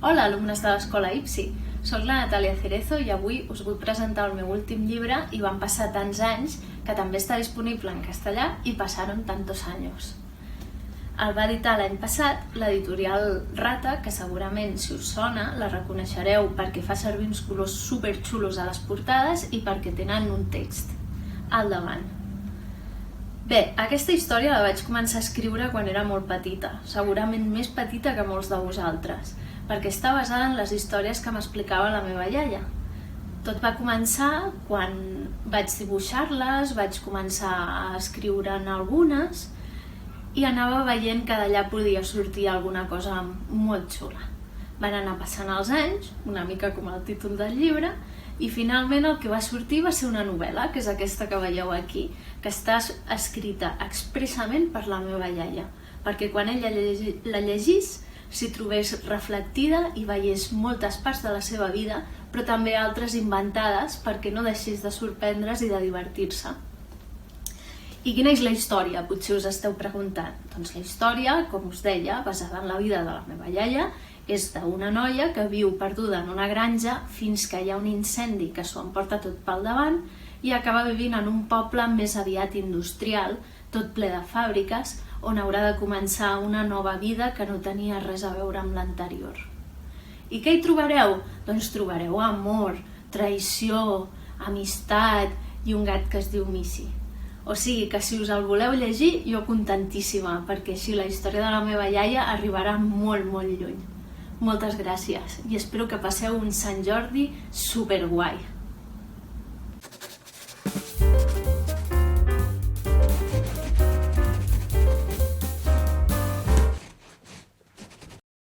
Hola, alumnes de l'Escola IPSI. Soc la Natàlia Cerezo i avui us vull presentar el meu últim llibre i van passar tants anys que també està disponible en castellà i passaron tantos años. El va editar l'any passat l'editorial Rata, que segurament, si us sona, la reconeixereu perquè fa servir uns colors superxulos a les portades i perquè tenen un text al davant. Bé, aquesta història la vaig començar a escriure quan era molt petita, segurament més petita que molts de vosaltres, perquè està basada en les històries que m'explicava la meva iaia. Tot va començar quan vaig dibuixar-les, vaig començar a escriure'n algunes i anava veient que d'allà podia sortir alguna cosa molt xula. Van anar passant els anys, una mica com el títol del llibre, i finalment el que va sortir va ser una novel·la, que és aquesta que veieu aquí, que està escrita expressament per la meva iaia, perquè quan ella la llegís s'hi trobés reflectida i veiés moltes parts de la seva vida, però també altres inventades perquè no deixés de sorprendre's i de divertir-se. I quina és la història? Potser us esteu preguntant. Doncs la història, com us deia, basada en la vida de la meva iaia, és d'una noia que viu perduda en una granja fins que hi ha un incendi que s'ho emporta tot pel davant i acaba vivint en un poble més aviat industrial, tot ple de fàbriques, on haurà de començar una nova vida que no tenia res a veure amb l'anterior. I què hi trobareu? Doncs trobareu amor, traïció, amistat i un gat que es diu Missy. O sigui que si us el voleu llegir, jo contentíssima, perquè així la història de la meva iaia arribarà molt, molt lluny. Moltes gràcies i espero que passeu un Sant Jordi superguai.